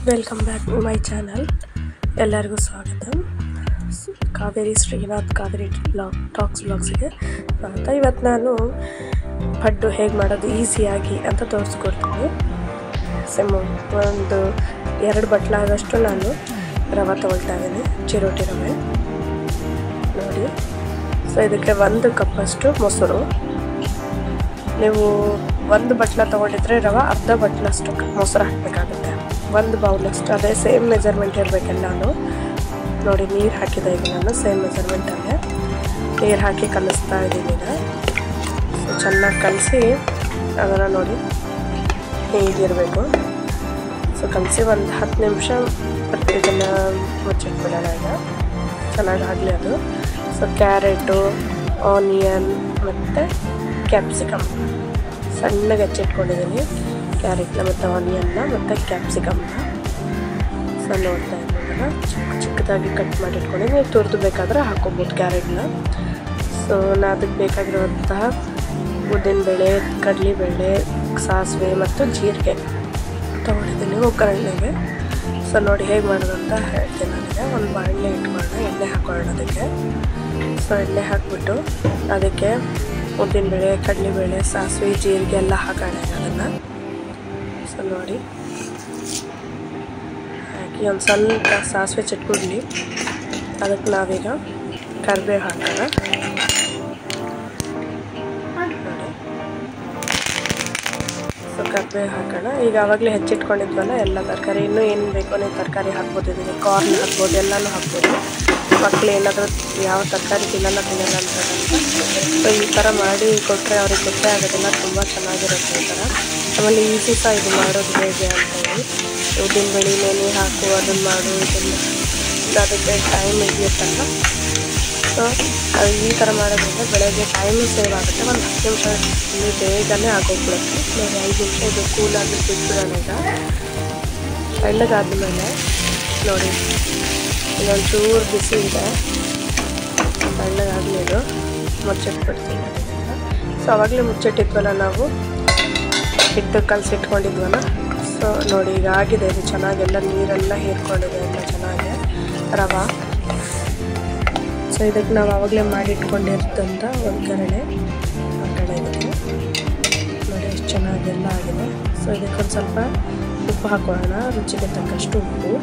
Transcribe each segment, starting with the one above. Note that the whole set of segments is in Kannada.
Welcome back to my channel. ಎಲ್ಲರಿಗೂ ಸ್ವಾಗತ. ಕಾವೇರಿ ಶ್ರೀನಾಥ್ ಕಾವೇರಿ ಬ್ಲಾಗ್ಸ್ಗೆ ಸ್ವಾಗತ. ಇವತ್ತು ನಾನು ಪಡ್ಡು ಹೇಗೆ ಮಾಡೋದು ಈಸಿಯಾಗಿ ಅಂತ ತೋರಿಸ್ಕೊಡ್ತೀನಿ. ಒಂದು 2 ಬಟ್ಲಾದಷ್ಟು ನಾನು ರವೆ ತೊಗೊಳ್ತಾ ಇದ್ದೀನಿ, ಚಿರೋಟಿ ರವೆ ನೋಡಿ. ಸೊ ಇದಕ್ಕೆ 1 ಕಪ್ಪಷ್ಟು ಮೊಸರು. ನೀವು 1 ಬಟ್ಲ ತೊಗೊಂಡಿದ್ರೆ ರವೆ ಅರ್ಧ ಬಟ್ಲಷ್ಟು ಮೊಸರು ಹಾಕಬೇಕಾಗುತ್ತೆ. 1 ಬೌಲಷ್ಟು, ಅದೇ ಸೇಮ್ ಮೆಜರ್ಮೆಂಟ್ ಇರಬೇಕೆಲ್ಲನೂ ನೋಡಿ. ನೀರು ಹಾಕಿದೆ ಈಗ ನಾನು ಸೇಮ್ ಮೆಜರ್ಮೆಂಟಲ್ಲೇ ನೀರು ಹಾಕಿ ಕಲಿಸ್ತಾ ಇದ್ದೀನಿ ಈಗ. ಸೊ ಚೆನ್ನಾಗಿ ಕಲಸಿ ಅದನ್ನು ನೋಡಿ ಹೀಗಿರಬೇಕು. ಸೊ ಕಲಸಿ ಒಂದು 10 ನಿಮಿಷ ಇದನ್ನು ಮುಚ್ಚಿಟ್ಬಿಡೋಣ ಈಗ, ಚೆನ್ನಾಗಿ ಆಗಲಿ ಅದು. ಸೊ ಕ್ಯಾರೆಟು, ಆನಿಯನ್ ಮತ್ತು ಕ್ಯಾಪ್ಸಿಕಮ್ ಸಣ್ಣಗೆ ಹೆಚ್ಚಿಟ್ಕೊಂಡಿದ್ದೀನಿ. ಕ್ಯಾರೆಟ್ನ ಮತ್ತು ಆನಿಯನ್ನ ಮತ್ತು ಕ್ಯಾಪ್ಸಿಕಮ್ನ ಸೊ ನೋಡ್ತಾ ಇದ್ದೀನಲ್ಲ, ಚಿಕ್ಕದಾಗಿ ಕಟ್ ಮಾಡಿ ಇಟ್ಕೊಂಡಿದ್ದೀನಿ. ನೀವು ತುರಿದು ಬೇಕಾದರೆ ಹಾಕ್ಕೊಬೋದು ಕ್ಯಾರೆಟ್ನ. ಸೊ ನಾನು ಅದಕ್ಕೆ ಬೇಕಾಗಿರುವಂತಹ ಉದ್ದಿನಬೇಳೆ, ಕಡಲೆಬೇಳೆ, ಸಾಸಿವೆ ಮತ್ತು ಜೀರಿಗೆ ತೊಗೊಂಡಿದ್ದೀನಿ ಒಗ್ಗರಣೆಗೆ. ಸೊ ನೋಡಿ ಹೇಗೆ ಮಾಡೋದು ಅಂತ ಹೇಳ್ತೀನಿ ನನಗೆ. ಒಂದು ಬಾಣಲೆ ಇಟ್ಕೊಳ್ಳೋಣ, ಎಣ್ಣೆ ಹಾಕೊಳ್ಳೋಣ ಅದಕ್ಕೆ. ಸೊ ಎಣ್ಣೆ ಹಾಕಿಬಿಟ್ಟು ಅದಕ್ಕೆ ಉದ್ದಿನಬೇಳೆ, ಕಡಲೆಬೇಳೆ, ಸಾಸಿವೆ, ಜೀರಿಗೆ ಎಲ್ಲ ಹಾಕೋಣ ಅದನ್ನು. ಸೊ ನೋಡಿ ಹಾಕಿ ಒಂದು ಸ್ವಲ್ಪ ಸಾಸಿವೆ ಚಿಟ್ಕೊಡ್ಲಿ. ಅದಕ್ಕೆ ನಾವೀಗ ಕರಿಬೇವು ಹಾಕೋಣ ನೋಡಿ. ಸೊ ಕರಿಬೇವು ಹಾಕೋಣ. ಈಗ ಆವಾಗಲೇ ಹೆಚ್ಚಿಟ್ಕೊಂಡಿದ್ವಲ್ಲ ಎಲ್ಲ ತರಕಾರಿ, ಇನ್ನೂ ಏನು ಬೇಕೋ ನೀವು ತರಕಾರಿ ಹಾಕ್ಬೋದು. ಇದಕ್ಕೆ ಕಾರ್ನ್ ಹಾಕ್ಬೋದು, ಎಲ್ಲನೂ ಹಾಕ್ಬೋದು. ಮಕ್ಕಳು ಏನಾದರೂ ಯಾವ ತರಕಾರಿ ತಿನ್ನಲ್ಲ ಅಂತಂದ್ರೆ ಸೊ ಈ ಥರ ಮಾಡಿ ಕೊಟ್ಟರೆ ಅವ್ರಿಗೆ ಗೊತ್ತೇ ಆಗೋದಿಲ್ಲ, ತುಂಬ ಚೆನ್ನಾಗಿರುತ್ತೆ ಈ ಥರ. ಆಮೇಲೆ ಈಸಿ ಸಹ ಇದು ಮಾಡೋದು ಹೇಗೆ ಅಂತ ಹೇಳಿ. ಉದ್ದಿನಬೇಳೆ ನೆನೆ ಹಾಕು, ಅದನ್ನು ಮಾಡು, ಇದನ್ನು ಅದಕ್ಕೆ ಟೈಮ್ ಹಿಡಿಯುತ್ತಲ್ಲ. ಸೊ ಅದು ಈ ಥರ ಮಾಡೋದ್ರಿಂದ ಬೆಳಗ್ಗೆ ಟೈಮು ಸೇವ್ ಆಗುತ್ತೆ. ಒಂದು 10 ನಿಮಿಷ ಬೇಗನೆ ಆಗೋಗ್ಬಿಡುತ್ತೆ. ನೋಡಿ 5 ನಿಮಿಷ ಇದು ಕೂಲಾಗಿ ಬಿಟ್ಬಿಡೋಣ ಈಗ. ತಣ್ಣಗಾದ್ಮೇಲೆ ನೋಡಿ ಇದೊಂದು ಚೂರು ಬಿಸಿ ಇದೆ, ತಣ್ಣಗಾಗಲಿ ಇದು, ಮುಚ್ಚಿಟ್ಬಿಡ್ತೀನಿ. ಸೊ ಆವಾಗಲೇ ಮುಚ್ಚಿಟ್ಟಿದ್ವಲ್ಲ ನಾವು, ಹಿಟ್ಟು ಕಲಸಿಟ್ಕೊಂಡಿದ್ವಲ್ಲ. ಸೊ ನೋಡಿ ಈಗ ಆಗಿದೆ ಇದು ಚೆನ್ನಾಗೆಲ್ಲ, ನೀರೆಲ್ಲ ಹೀರ್ಕೊಂಡಿದೆ ಎಲ್ಲ ಚೆನ್ನಾಗಿ ರವೆ. ಸೊ ಇದಕ್ಕೆ ನಾವು ಆವಾಗಲೇ ಮಾಡಿಟ್ಕೊಂಡಿರ್ತಂಥ ಒಗ್ಗರಣೆ ಹಾಕೋಣ ಇದಕ್ಕೆ. ನೋಡಿ ಎಷ್ಟು ಚೆನ್ನಾಗೆಲ್ಲ ಆಗಿದೆ. ಸೊ ಇದಕ್ಕೊಂದು ಸ್ವಲ್ಪ ಉಪ್ಪು ಹಾಕೊಳ್ಳೋಣ, ರುಚಿಗೆ ತಕ್ಕಷ್ಟು ಉಪ್ಪು ನೋಡಿ.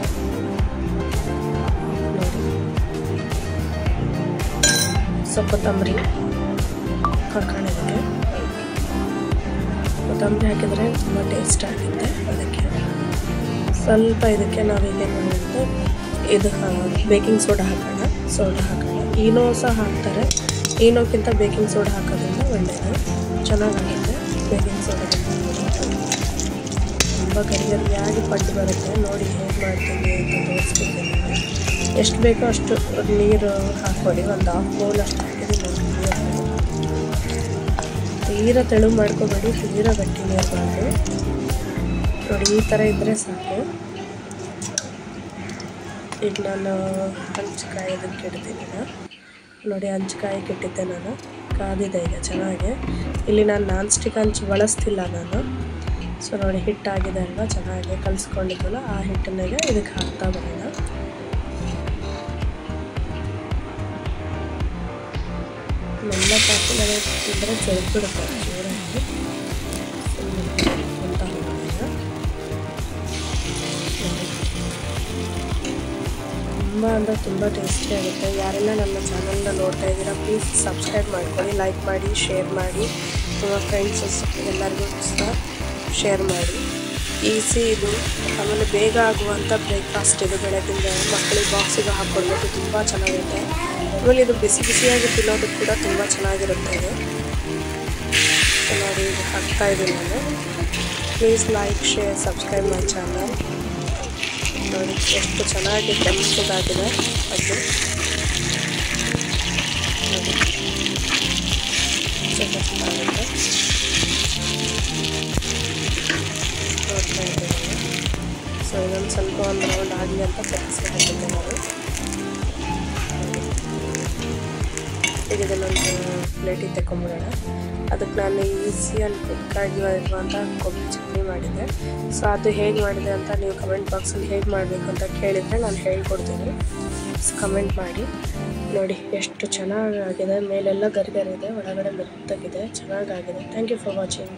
ಸೊ ಕೊತ್ತಂಬರಿ ಹಾಕೋಣ ಇದಕ್ಕೆ. ಕೊತ್ತಂಬರಿ ಹಾಕಿದರೆ ತುಂಬ ಟೇಸ್ಟ್ ಆಗುತ್ತೆ. ಅದಕ್ಕೆ ಸ್ವಲ್ಪ ಇದಕ್ಕೆ ನಾವೇನೇನು ಮಾಡಿದ್ರೆ ಇದು ಬೇಕಿಂಗ್ ಸೋಡಾ ಹಾಕೋಣ. ಸೋಡಾ ಹಾಕೋಣ. ಈನೋ ಸಹ ಹಾಕ್ತಾರೆ, ಈನೋಕ್ಕಿಂತ ಬೇಕಿಂಗ್ ಸೋಡಾ ಹಾಕೋದ್ರಿಂದ ಒಳ್ಳೆಯದು, ಚೆನ್ನಾಗಾಗುತ್ತೆ ಬೇಕಿಂಗ್ ಸೋಡಾದಿಂದ. ತುಂಬ ಗರಿಯಾಗಿ ಪಡ್ಡು ಬರುತ್ತೆ. ನೋಡಿ ಹೇಗೆ ಮಾಡ್ತೀನಿ ಅಂತ ತೋರಿಸ್ಬಿಡ್ತೀನಿ. ಎಷ್ಟು ಬೇಕೋ ಅಷ್ಟು ನೀರು ಹಾಕ್ಕೊಳ್ಳಿ. ಒಂದು 1/2 ಬೌಲ್ ಅಷ್ಟು ಹಾಕಿದ್ದೀನಿ ನೋಡಿ. ತೀರಾ ತೆಳು ಮಾಡ್ಕೊಬೇಡಿ, ತೀರಾ ಗಟ್ಟಿ ಇರಬಾರ್ದು ನೋಡಿ. ಈ ಥರ ಇದ್ದರೆ ಸಾಕು. ಈಗ ನಾನು ಹಂಚಕಾಯಿ ಅದಕ್ಕೆ ಇಡ್ತೀನಿ ನೋಡಿ. ಹಂಚಕಾಯಿಗೆ ಇಟ್ಟಿದ್ದೆ ನಾನು, ಕಾದಿದೆ ಈಗ ಚೆನ್ನಾಗಿ. ಇಲ್ಲಿ ನಾನು ನಾನ್ ಸ್ಟಿಕ್ ಹಂಚು ಬಳಸ್ತಿಲ್ಲ ನಾನು. ಸೊ ನೋಡಿ ಹಿಟ್ಟಾಗಿದೆ ಅಲ್ವಾ, ಚೆನ್ನಾಗಿ ಕಲಿಸ್ಕೊಂಡಿದ್ವಲ್ಲ ಆ ಹಿಟ್ಟನ್ನೆಲ್ಲ ಇದಕ್ಕೆ ಹಾಕ್ತಾ ಬರೋಣ. ಎಲ್ಲ ಹಾಕಿ ನಾನು ಇದ್ದರೆ ಜರುಗ್ಬಿಡುತ್ತೆ ಜೋರಾಗಿ ಅಂತ ಹೋಗೋಣ. ತುಂಬ ಅಂದರೆ ತುಂಬ ಟೇಸ್ಟಿ ಆಗುತ್ತೆ. ಯಾರೆಲ್ಲ ನನ್ನ ಚಾನಲ್ನ ನೋಡ್ತಾ ಇದ್ದೀರಾ ಪ್ಲೀಸ್ ಸಬ್ಸ್ಕ್ರೈಬ್ ಮಾಡ್ಕೊಳ್ಳಿ, ಲೈಕ್ ಮಾಡಿ, ಶೇರ್ ಮಾಡಿ. ನಿಮ್ಮ ಫ್ರೆಂಡ್ಸ್ ಎಲ್ಲರಿಗೂ ಸಹ ಶೇರ್ ಮಾಡಿ. ಈಸಿ ಇದು, ಆಮೇಲೆ ಬೇಗ ಆಗುವಂಥ ಬ್ರೇಕ್ಫಾಸ್ಟ್ ಇದು. ಬೆಳಗಿಂದ ಮಕ್ಕಳಿಗೆ ಬಾಕ್ಸಿಗೆ ಹಾಕ್ಕೊಡ್ಬೇಕು, ತುಂಬ ಚೆನ್ನಾಗಿರುತ್ತೆ. ಆಮೇಲೆ ಇದು ಬಿಸಿ ಬಿಸಿಯಾಗಿ ತಿನ್ನೋದಕ್ಕೆ ಕೂಡ ತುಂಬ ಚೆನ್ನಾಗಿರುತ್ತೆ ಇದು. ನೋಡಿ ಇದು ಹಾಕ್ತಾಯಿದ್ದೀನಿ ನಾನು. Please like, share, subscribe my channel. ನೋಡಿ ಎಷ್ಟು ಚೆನ್ನಾಗಿ ಕೆಂಪಗಾಗಿದೆ ಅದು ನೋಡಿ, ಚೆನ್ನಾಗುತ್ತೆ ನೋಡ್ತಾ ಇದ್ದೀನಿ. ಸೊ ಇದೊಂದು ಸ್ವಲ್ಪ ಒಂದು ರೌಂಡ್ ಆಗಲಿ ಅಂತ ಕಲಿಸಿ ಹಾಕಿದ್ದೆ ನಾನು. ಈಗ ಇದನ್ನೊಂದು ಪ್ಲೇಟಿಗೆ ತಗೊಂಬಿಡೋಣ. ಅದಕ್ಕೆ ನಾನು ಈಸಿ ಆ್ಯಂಡ್ ಕ್ವಿಕ್ಕಾಗಿ ಇರುವಂಥ ಕೊಬ್ಬರಿ ಚಟ್ನಿ ಮಾಡಿದ್ದೆ. ಸೊ ಅದು ಹೇಗೆ ಮಾಡಿದೆ ಅಂತ ನೀವು ಕಮೆಂಟ್ ಬಾಕ್ಸಲ್ಲಿ ಹೇಗೆ ಮಾಡಬೇಕು ಅಂತ ಕೇಳಿದರೆ ನಾನು ಹೇಳ್ಕೊಡ್ತೀನಿ. ಸೊ ಕಮೆಂಟ್ ಮಾಡಿ. ನೋಡಿ ಎಷ್ಟು ಚೆನ್ನಾಗಾಗಿದೆ, ಮೇಲೆಲ್ಲ ಗರಿಗರಿ ಇದೆ, ಒಳಗಡೆ ಮೆತ್ತಗಿದೆ, ಚೆನ್ನಾಗಾಗಿದೆ. Thank you for watching.